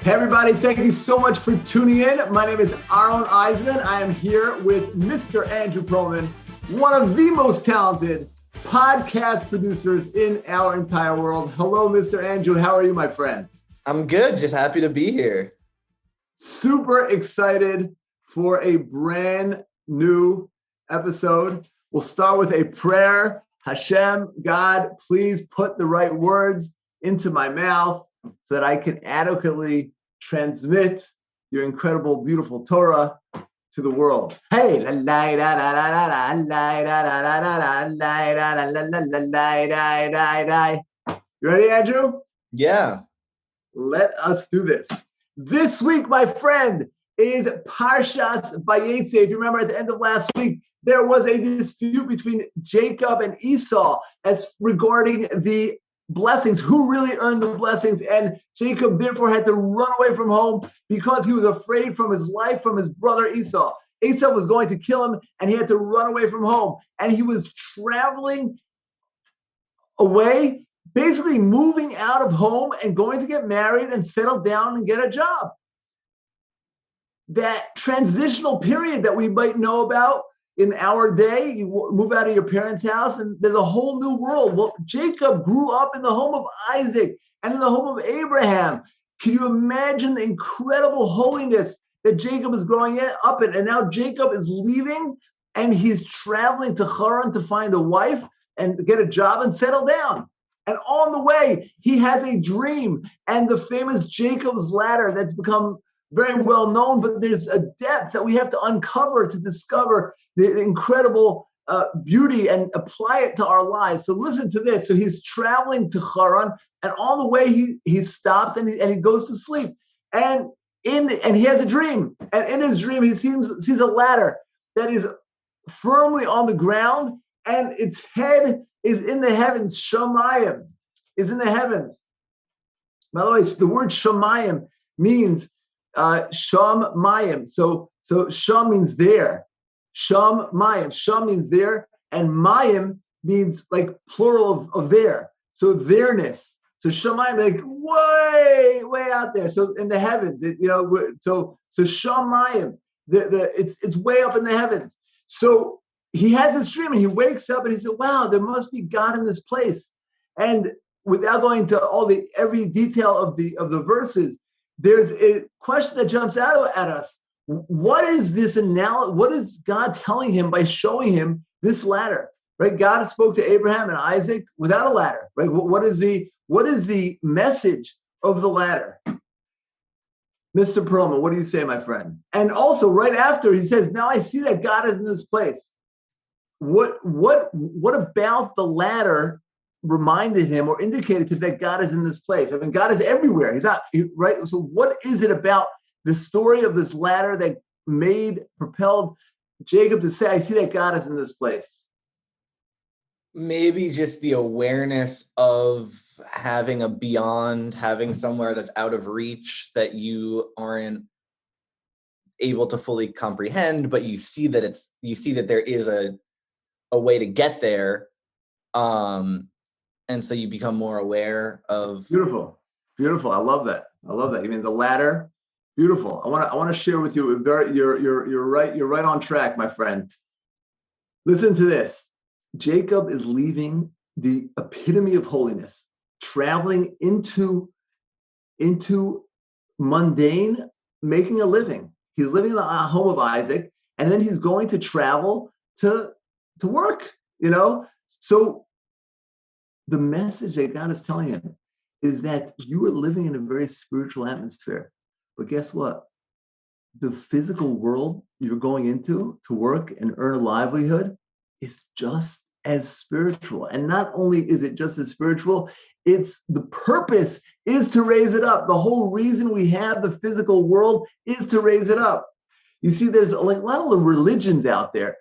Hey everybody, thank you so much for tuning in. My name is Aaron Eisman. I am here with Mr. Andrew Perelman, one of the most talented podcast producers in our entire world. Hello, Mr. Andrew. How are you, my friend? I'm good. Just happy to be here. Super excited for a brand new episode. We'll start with a prayer. Hashem, God, please put the right words into my mouth so that I can adequately transmit your incredible, beautiful Torah to the world. Hey, you ready, Andrew? Yeah. Let us do this. This week, my friend, is Parshas Vayetzei. If you remember at the end of last week, there was a dispute between Jacob and Esau as regarding the blessings, who really earned the blessings, and Jacob therefore had to run away from home because he was afraid from his life from his brother Esau. Esau was going to kill him, and he had to run away from home, and he was traveling away, basically moving out of home and going to get married and settle down and get a job. That transitional period that we might know about in our day, you move out of your parents' house and there's a whole new world. Well, Jacob grew up in the home of Isaac and in the home of Abraham. Can you imagine the incredible holiness that Jacob is growing up in? And now Jacob is leaving and he's traveling to Haran to find a wife and get a job and settle down. And on the way, he has a dream, and the famous Jacob's ladder that's become very well known, but there's a depth that we have to uncover to discover the incredible beauty and apply it to our lives. So listen to this. So he's traveling to Haran, and on the way he stops and he goes to sleep. And he has a dream. And in his dream, he sees a ladder that is firmly on the ground, and its head is in the heavens. Shamayim is in the heavens. By the way, the word Shamayim means Sham Mayim. So Sham means there. Sham Mayim. Sham means there, and Mayim means like plural of there. So there-ness. So Shamayim, like way out there. So in the heavens, so Sham Mayim. It's way up in the heavens. So he has this dream and he wakes up and he said, wow, there must be God in this place. And without going into every detail of the verses, there's a question that jumps out at us. What is this what is God telling him by showing him this ladder? Right? God spoke to Abraham and Isaac without a ladder. Right? What is the message of the ladder? Mr. Perelman, what do you say, my friend? And also right after he says, now I see that God is in this place. What about the ladder reminded him or indicated to him that God is in this place? I mean, God is everywhere. He's not, right? So what is it about the story of this ladder that propelled Jacob to say, I see that God is in this place? Maybe just the awareness of having having somewhere that's out of reach that you aren't able to fully comprehend, but you see that there is a way to get there. And so you become more aware of. Beautiful. I love that. You mean the ladder? Beautiful. I want to share with you. You're right. You're right on track, my friend. Listen to this. Jacob is leaving the epitome of holiness, traveling into mundane, making a living. He's living in the home of Isaac, and then he's going to travel to work. So the message that God is telling him is that you are living in a very spiritual atmosphere. But guess what? The physical world you're going into to work and earn a livelihood is just as spiritual. And not only is it just as spiritual, it's the purpose is to raise it up. The whole reason we have the physical world is to raise it up. You see, there's a lot of religions out there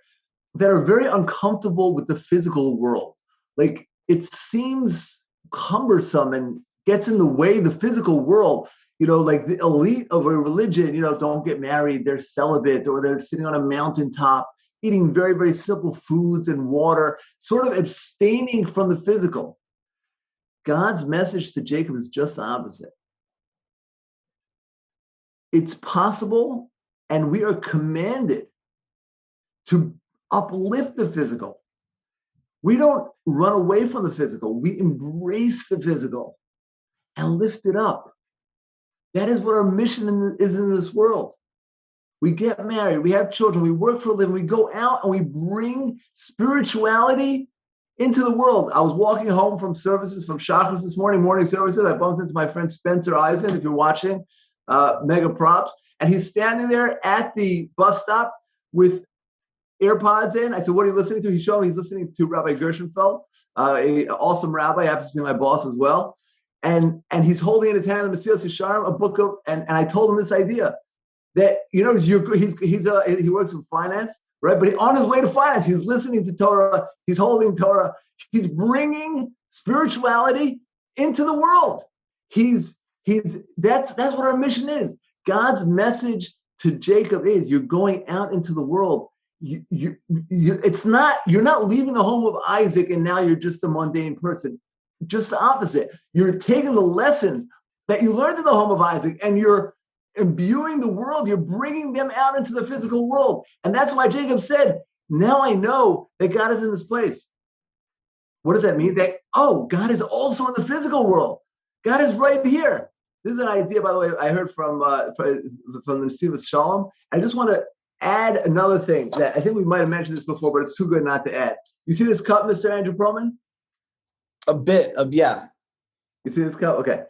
that are very uncomfortable with the physical world. Like it seems cumbersome and gets in the way of the physical world. Like the elite of a religion, don't get married, they're celibate, or they're sitting on a mountaintop, eating very, very simple foods and water, sort of abstaining from the physical. God's message to Jacob is just the opposite. it's possible, and we are commanded to uplift the physical. We don't run away from the physical. We embrace the physical and lift it up. That is what our mission is in this world. We get married, we have children, we work for a living, we go out and we bring spirituality into the world. I was walking home from services, from Shachris this morning services. I bumped into my friend Spencer Eisen, if you're watching, mega props. And he's standing there at the bus stop with AirPods in. I said, what are you listening to? He showed me he's listening to Rabbi Gershenfeld, an awesome rabbi, happens to be my boss as well. And he's holding in his hand the Mesilas Yesharim, a book of, and I told him this idea that, he works in finance, right? But on his way to finance, he's listening to Torah, he's holding Torah, he's bringing spirituality into the world. That's what our mission is. God's message to Jacob is, you're going out into the world. You're not leaving the home of Isaac and now you're just a mundane person. Just the opposite. You're taking the lessons that you learned in the home of Isaac and you're imbuing the world. You're bringing them out into the physical world. And that's why Jacob said, now I know that God is in this place. What does that mean? That, God is also in the physical world. God is right here. This is an idea, by the way, I heard from the Nesivos Shalom. I just want to add another thing that I think we might have mentioned this before, but it's too good not to add. You see this cup, Mr. Andrew Perelman? A bit, yeah. You see this cup? Okay.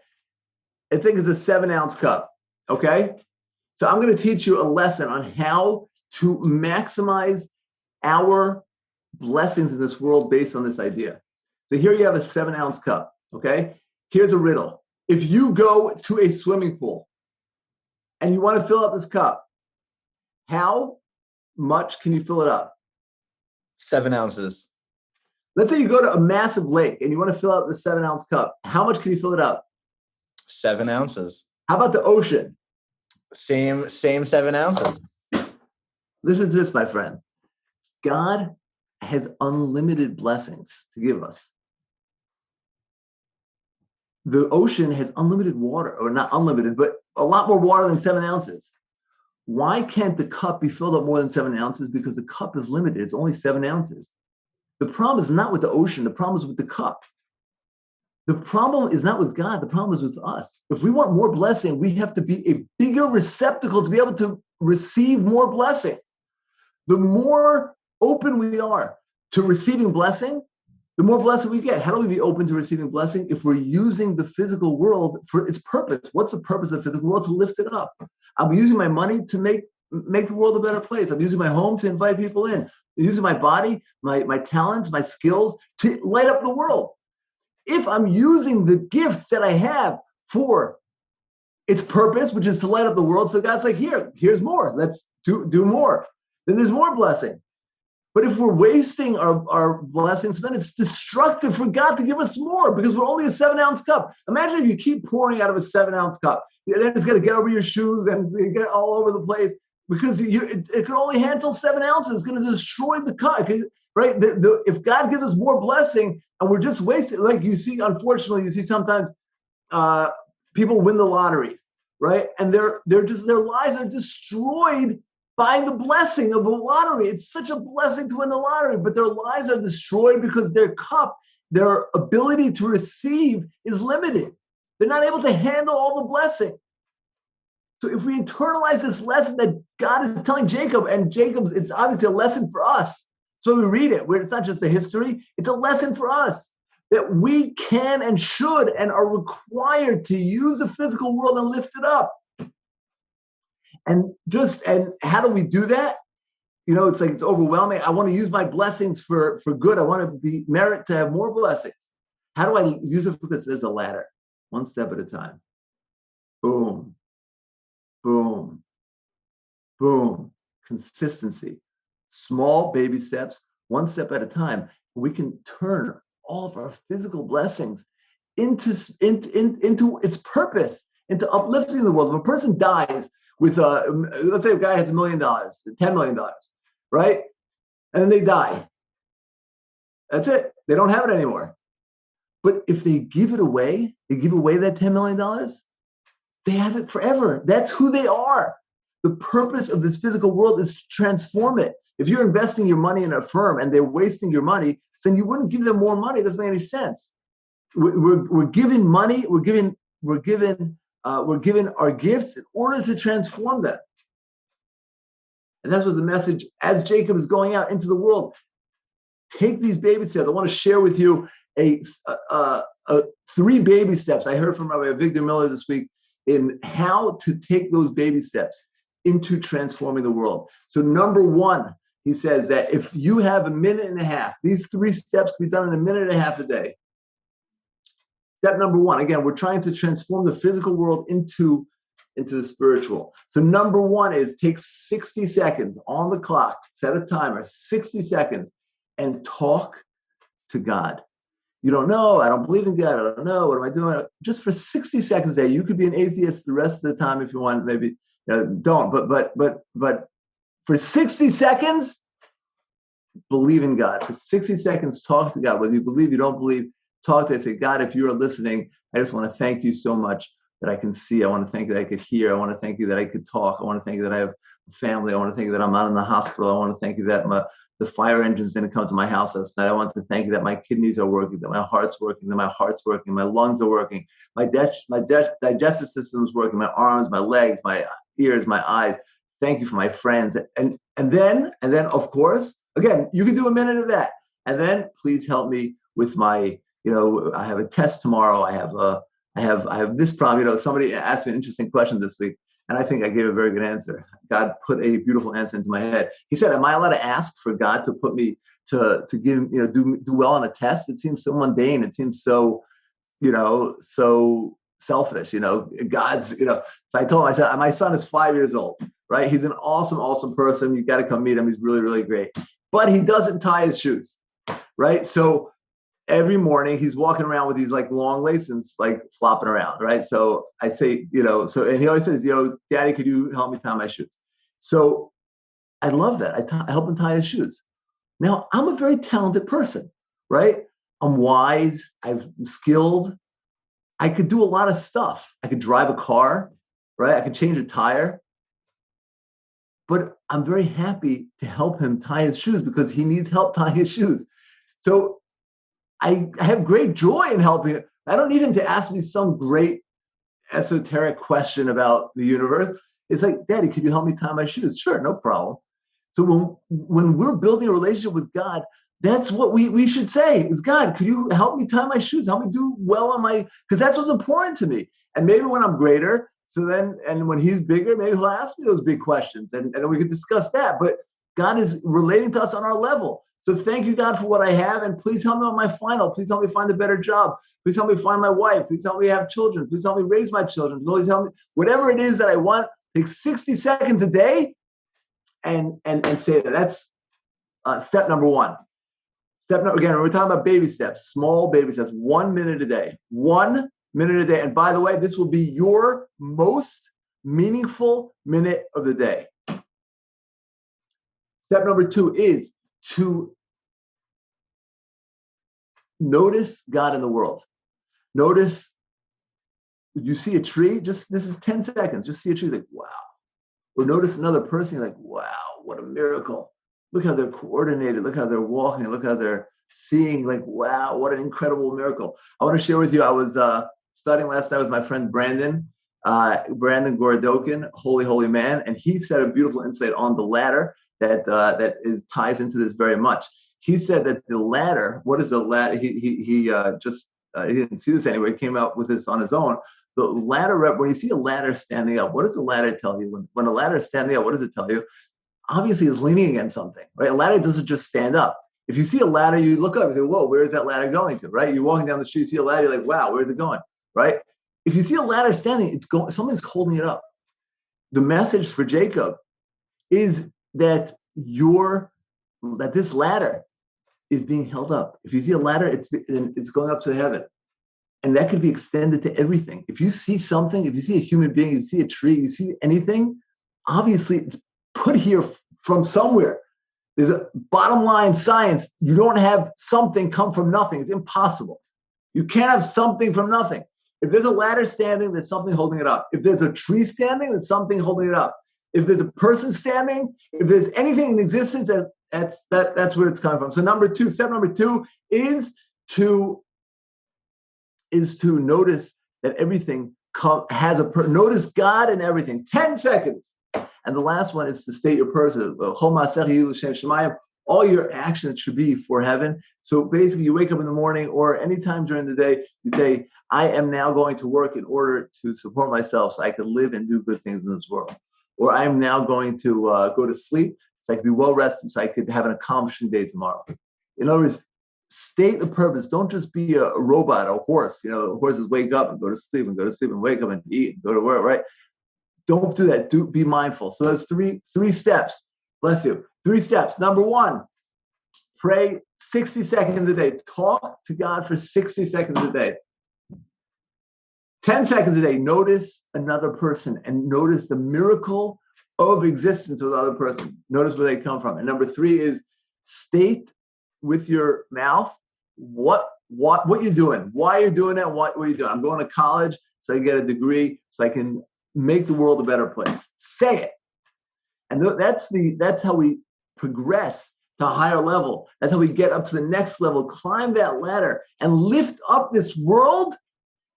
I think it's a 7-ounce cup. Okay. So I'm going to teach you a lesson on how to maximize our blessings in this world based on this idea. So here you have a 7-ounce cup. Okay. Here's a riddle. If you go to a swimming pool and you want to fill up this cup, how much can you fill it up? 7 ounces. Let's say you go to a massive lake and you want to fill out the 7-ounce cup. How much can you fill it up? 7 ounces. How about the ocean? Same 7 ounces. Listen to this, my friend. God has unlimited blessings to give us. The ocean has unlimited water, or not unlimited, but a lot more water than 7 ounces. Why can't the cup be filled up more than 7 ounces? Because the cup is limited. It's only 7 ounces. The problem is not with the ocean. The problem is with the cup. The problem is not with God. The problem is with us. If we want more blessing, we have to be a bigger receptacle to be able to receive more blessing. The more open we are to receiving blessing, the more blessing we get. How do we be open to receiving blessing? If we're using the physical world for its purpose. What's the purpose of the physical world? To lift it up. I'm using my money to make the world a better place. I'm using my home to invite people in. I'm using my body, my talents, my skills to light up the world. If I'm using the gifts that I have for its purpose, which is to light up the world, so God's like, here's more. Let's do more. Then there's more blessing. But if we're wasting our blessings, then it's destructive for God to give us more because we're only a 7-ounce cup. Imagine if you keep pouring out of a 7-ounce cup. Then it's going to get over your shoes and get all over the place because it can only handle 7 ounces. It's going to destroy the cup, right? If God gives us more blessing and we're just wasting, like you see, unfortunately, you see sometimes people win the lottery, right? And their lives are destroyed by the blessing of a lottery. It's such a blessing to win the lottery, but their lives are destroyed because their cup, their ability to receive is limited. They're not able to handle all the blessing. So if we internalize this lesson that God is telling Jacob, and Jacob's, it's obviously a lesson for us. So we read it, where it's not just a history, it's a lesson for us that we can and should and are required to use the physical world and lift it up. And how do we do that? It's like it's overwhelming. I want to use my blessings for good. I want to be merit to have more blessings. How do I use it? Because there's a ladder, one step at a time. Boom, boom, boom. Consistency, small baby steps, one step at a time. We can turn all of our physical blessings into its purpose, into uplifting the world. If a person dies with let's say a guy has $1 million, $10 million, right? And then they die. That's it. They don't have it anymore. But if they give it away, they give away that $10 million, they have it forever. That's who they are. The purpose of this physical world is to transform it. If you're investing your money in a firm and they're wasting your money, then you wouldn't give them more money. It doesn't make any sense. We're giving money. We're giving our gifts in order to transform them. And that's what the message, as Jacob is going out into the world, take these baby steps. I want to share with you three baby steps I heard from Rabbi Victor Miller this week in how to take those baby steps into transforming the world. So number one, he says that if you have a minute and a half, these three steps can be done in a minute and a half a day. Step number one, again, we're trying to transform the physical world into the spiritual. So number one is take 60 seconds on the clock, set a timer, 60 seconds, and talk to God. You don't know, I don't believe in God, I don't know, what am I doing? Just for 60 seconds a day. You could be an atheist the rest of the time if you want, maybe don't, but for 60 seconds, believe in God. For 60 seconds, talk to God. Whether you believe, you don't believe, talk to him. Say, God, if you are listening, I just want to thank you so much that I can see. I want to thank you that I could hear. I want to thank you that I could talk. I want to thank you that I have a family. I want to thank you that I'm not in the hospital. I want to thank you that the fire engines didn't come to my house last night. I want to thank you that my kidneys are working, that my heart's working, my lungs are working, my digestive system is working, my arms, my legs, my ears, my eyes. Thank you for my friends. And then of course, again, you can do a minute of that. And then please help me with my, I have a test tomorrow. I have this problem. Somebody asked me an interesting question this week, and I think I gave a very good answer. God put a beautiful answer into my head. He said, am I allowed to ask for God to put me to give, do well on a test? It seems so mundane. It seems so, so selfish, God's, so I told him, I said, my son is 5 years old, right? He's an awesome, awesome person. You got to come meet him. He's really, really great, but he doesn't tie his shoes, right? So every morning he's walking around with these like long laces, like flopping around, right? So I say, and he always says, Daddy, could you help me tie my shoes? So I love that. I help him tie his shoes. Now I'm a very talented person, right? I'm wise. I'm skilled. I could do a lot of stuff. I could drive a car, right? I could change a tire. But I'm very happy to help him tie his shoes because he needs help tying his shoes. So I have great joy in helping him. I don't need him to ask me some great esoteric question about the universe. It's like, Daddy, could you help me tie my shoes? Sure, no problem. So when we're building a relationship with God, that's what we should say is, God, could you help me tie my shoes? Help me do well on because that's what's important to me. And maybe when I'm greater, and when he's bigger, maybe he'll ask me those big questions and then we can discuss that. But God is relating to us on our level. So thank you, God, for what I have. And please help me on my final. Please help me find a better job. Please help me find my wife. Please help me have children. Please help me raise my children. Please help me. Whatever it is that I want, take 60 seconds a day and say that. That's step number one. Again, we're talking about baby steps, small baby steps, 1 minute a day. 1 minute a day. And by the way, this will be your most meaningful minute of the day. Step number two is to notice God in the world. Notice, you see a tree, this is 10 seconds, just see a tree, like, wow. Or notice another person, you're like, wow, what a miracle. Look how they're coordinated, look how they're walking, look how they're seeing, like, wow, what an incredible miracle. I want to share with you, I was studying last night with my friend Brandon Gorodokin, holy man, and he said a beautiful insight on the ladder that ties into this very much. He said that the ladder, what is a ladder? He didn't see this anyway. He came out with this on his own. The ladder, when you see a ladder standing up, what does the ladder tell you? When a ladder is standing up, what does it tell you? Obviously, it's leaning against something, right? A ladder doesn't just stand up. If you see a ladder, you look up and say, whoa, where is that ladder going to, right? You're walking down the street, you see a ladder, you're like, wow, where's it going, right? If you see a ladder standing, something's holding it up. The message for Jacob is that this ladder is being held up. If you see a ladder, it's going up to heaven. And that could be extended to everything. If you see something, if you see a human being, you see a tree, you see anything, obviously it's put here from somewhere. There's a bottom line science. You don't have something come from nothing. It's impossible. You can't have something from nothing. If there's a ladder standing, there's something holding it up. If there's a tree standing, there's something holding it up. If there's a person standing, if there's anything in existence, that's where it's coming from. So step number two is to notice that everything notice God in everything. 10 seconds. And the last one is to state your purpose. All your actions should be for heaven. So basically, you wake up in the morning or anytime during the day, you say, I am now going to work in order to support myself so I can live and do good things in this world. Or I am now going to go to sleep so I can be well rested so I could have an accomplishing day tomorrow. In other words, state the purpose. Don't just be a robot, a horse. Horses wake up and go to sleep and wake up and eat and go to work, right? Don't do that. Be mindful. So there's three steps. Bless you. 3 steps. Number 1, pray 60 seconds a day. Talk to God for 60 seconds a day. 10 seconds a day. Notice another person and notice the miracle of existence of the other person. Notice where they come from. And number 3 is state with your mouth what you're doing, why you're doing it, what you're doing. I'm going to college so I get a degree so I can make the world a better place. Say it. And that's how we progress to a higher level. That's how we get up to the next level, climb that ladder, and lift up this world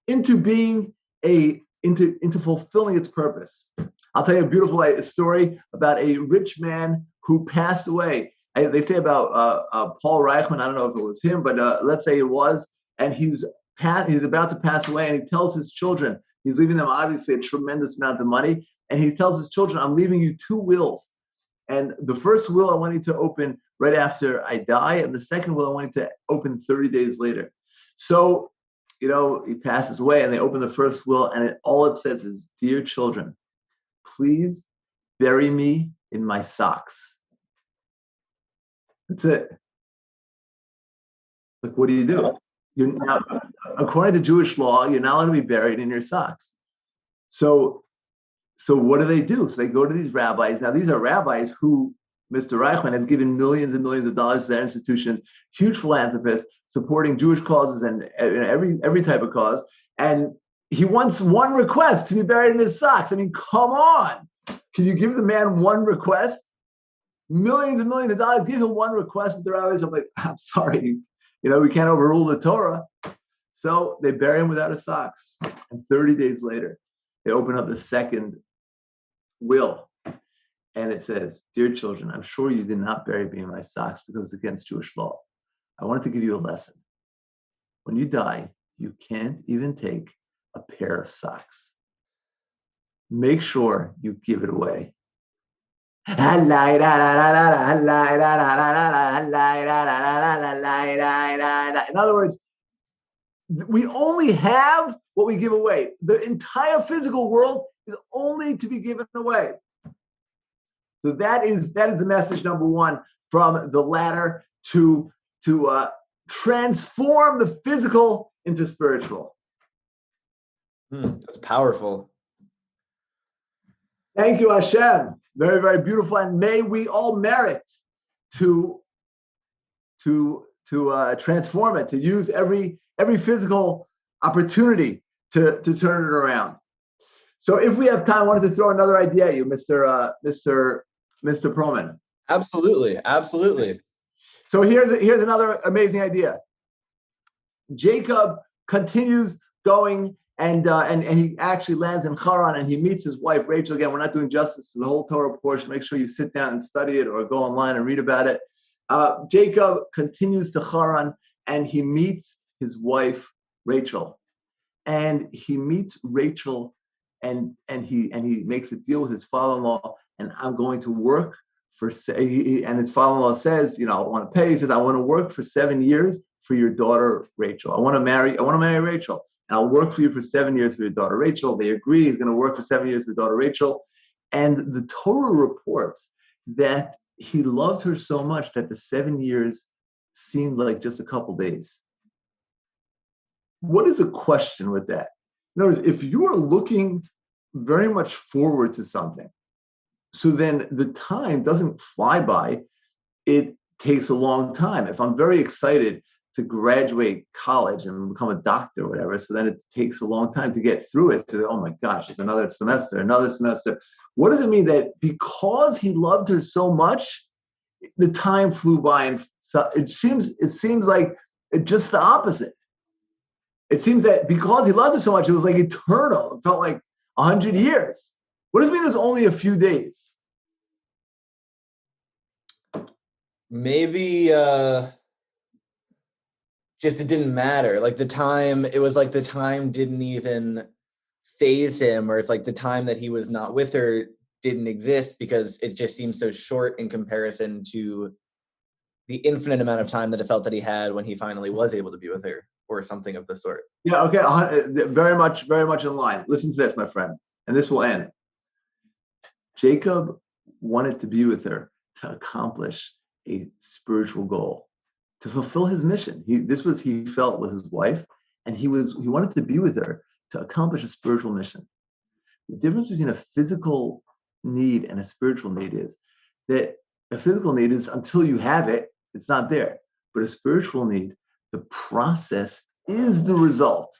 into being into fulfilling its purpose. I'll tell you a beautiful story about a rich man who passed away. They say about Paul Reichman. I don't know if it was him, but let's say it was. And he's about to pass away, and he tells his children, he's leaving them obviously a tremendous amount of money, and he tells his children, I'm leaving you 2 wills. And the first will I want you to open right after I die, and the second will I want you to open 30 days later. So, he passes away, and they open the first will, and all it says is, dear children, please bury me in my socks. That's it. Like, what do? You're now, according to Jewish law, you're not allowed to be buried in your socks. So what do? So they go to these rabbis. Now, these are rabbis who Mr. Reichman has given millions and millions of dollars to their institutions, huge philanthropists, supporting Jewish causes and every type of cause. And he wants one request, to be buried in his socks. I mean, come on. Can you give the man one request? Millions and millions of dollars, give him one request. With the rabbis, I'm like, I'm sorry, we can't overrule the Torah. So they bury him without his socks. And 30 days later, they open up the second will. And it says, dear children, I'm sure you did not bury me in my socks because it's against Jewish law. I wanted to give you a lesson. When you die, you can't even take a pair of socks. Make sure you give it away. In other words, we only have what we give away. The entire physical world is only to be given away. So that is the message number 1 from the ladder to transform the physical into spiritual. That's powerful. Thank you, Hashem. Very, very beautiful. And may we all merit to transform it, to use every physical opportunity to turn it around. So if we have time, I wanted to throw another idea at you, Mr. Perelman. Absolutely. So here's another amazing idea. Jacob continues going, and he actually lands in Haran, and he meets his wife Rachel. Again, we're not doing justice to the whole Torah portion. Make sure you sit down and study it, or go online and read about it. Jacob continues to Haran, and he meets his wife Rachel, and he meets Rachel, and he makes a deal with his father-in-law, and I'm going to work for. And his father-in-law says, I want to pay. He says, I want to work for 7 years for your daughter Rachel. I want to marry Rachel. And I'll work for you for 7 years for your daughter Rachel. They agree. He's going to work for 7 years for daughter Rachel. And the Torah reports that he loved her so much that the 7 years seemed like just a couple days. What is the question with that? In other words, if you are looking very much forward to something, so then the time doesn't fly by. It takes a long time. If I'm very excited to graduate college and become a doctor or whatever. So then it takes a long time to get through it. So, oh my gosh, it's another semester, another semester. What does it mean that because he loved her so much, the time flew by? And so it seems like just the opposite. It seems that because he loved her so much, it was like eternal. It felt like 100 years. What does it mean it was only a few days? Maybe just it didn't matter. Like it was like the time didn't even phase him, or it's like the time that he was not with her didn't exist because it just seems so short in comparison to the infinite amount of time that it felt that he had when he finally was able to be with her, or something of the sort. Yeah, okay, very much in line. Listen to this, my friend, and this will end. Jacob wanted to be with her to accomplish a spiritual goal, to fulfill his mission. He felt with his wife, and he wanted to be with her to accomplish a spiritual mission. The difference between a physical need and a spiritual need is that a physical need is until you have it, it's not there. But a spiritual need, the process is the result.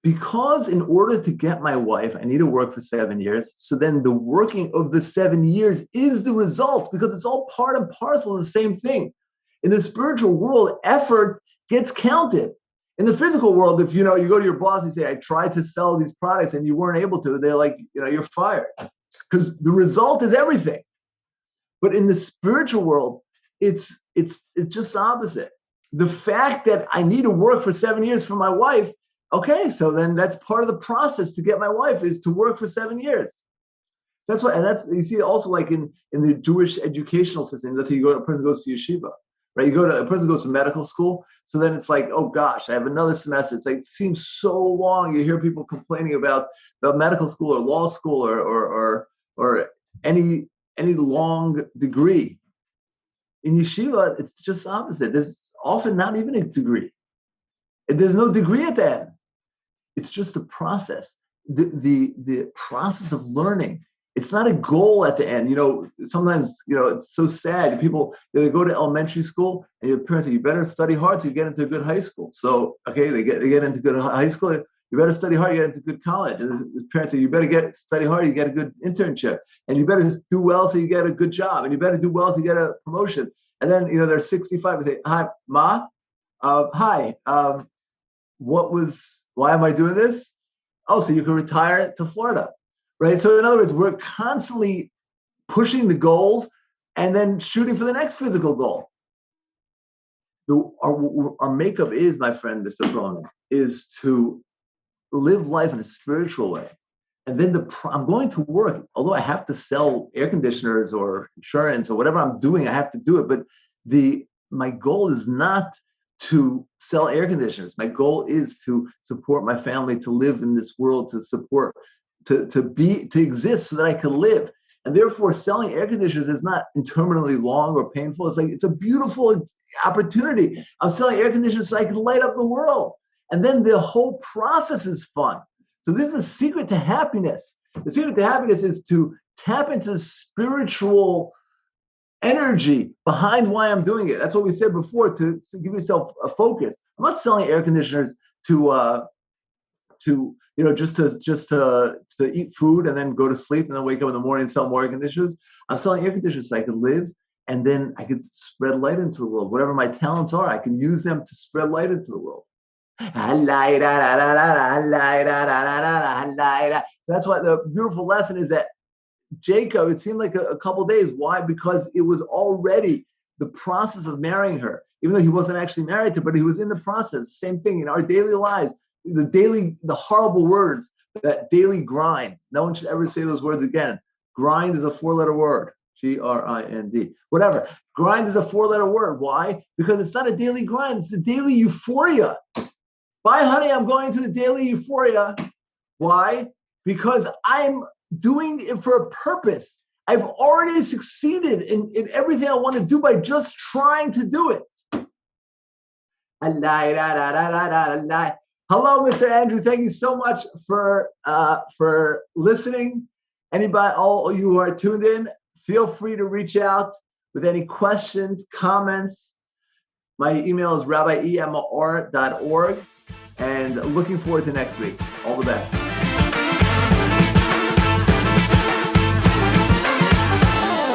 Because in order to get my wife, I need to work for 7 years. So then the working of the 7 years is the result, because it's all part and parcel of the same thing. In the spiritual world, effort gets counted. In the physical world, if you go to your boss and say, I tried to sell these products and you weren't able to, they're like, you're fired, because the result is everything. But in the spiritual world, it's just the opposite. The fact that I need to work for 7 years for my wife, okay, so then that's part of the process to get my wife is to work for 7 years. That's what, and that's, you see also like in the Jewish educational system, that's how a person goes to yeshiva, right? A person goes to medical school. So then it's like, oh gosh, I have another semester. It's like, it seems so long. You hear people complaining about medical school or law school or any long degree. In yeshiva, it's just the opposite. There's often not even a degree. There's no degree at the end. It's just a process. The process of learning. It's not a goal at the end. Sometimes, it's so sad. People, they go to elementary school and your parents say, you better study hard to get into a good high school. So, okay, they get into good high school. You better study hard, you get into good college. And the parents say, you better study hard, you get a good internship. And you better do well so you get a good job. And you better do well so you get a promotion. And then, they're 65 and say, hi, Ma, hi, why am I doing this? Oh, so you can retire to Florida, right? So in other words, we're constantly pushing the goals and then shooting for the next physical goal. Our makeup is, my friend, Mr. Perelman, is to live life in a spiritual way. And then I'm going to work, although I have to sell air conditioners or insurance or whatever I'm doing, I have to do it. But my goal is not to sell air conditioners. My goal is to support my family, to live in this world, to exist so that I can live. And therefore, selling air conditioners is not interminably long or painful. It's a beautiful opportunity. I'm selling air conditioners so I can light up the world. And then the whole process is fun. So this is a secret to happiness. The secret to happiness is to tap into the spiritual energy behind why I'm doing it. That's what we said before, to give yourself a focus. I'm not selling air conditioners to just to eat food and then go to sleep and then wake up in the morning and sell more air conditioners. I'm selling air conditioners so I can live, and then I can spread light into the world. Whatever my talents are, I can use them to spread light into the world. That's why the beautiful lesson is that Jacob, it seemed like a couple days. Why? Because it was already the process of marrying her, even though he wasn't actually married to her, but he was in the process. Same thing in our daily lives, the horrible words, that daily grind. No one should ever say those words again. Grind is a 4-letter word, Grind. Whatever. Grind is a 4-letter word. Why? Because it's not a daily grind. It's a daily euphoria. Bye, honey, I'm going to the daily euphoria. Why? Because I'm doing it for a purpose. I've already succeeded in everything I want to do by just trying to do it. Hello, Mr. Andrew. Thank you so much for listening. Anybody, all you who are tuned in, feel free to reach out with any questions, comments. My email is rabbi@maor.org, and looking forward to next week. All the best.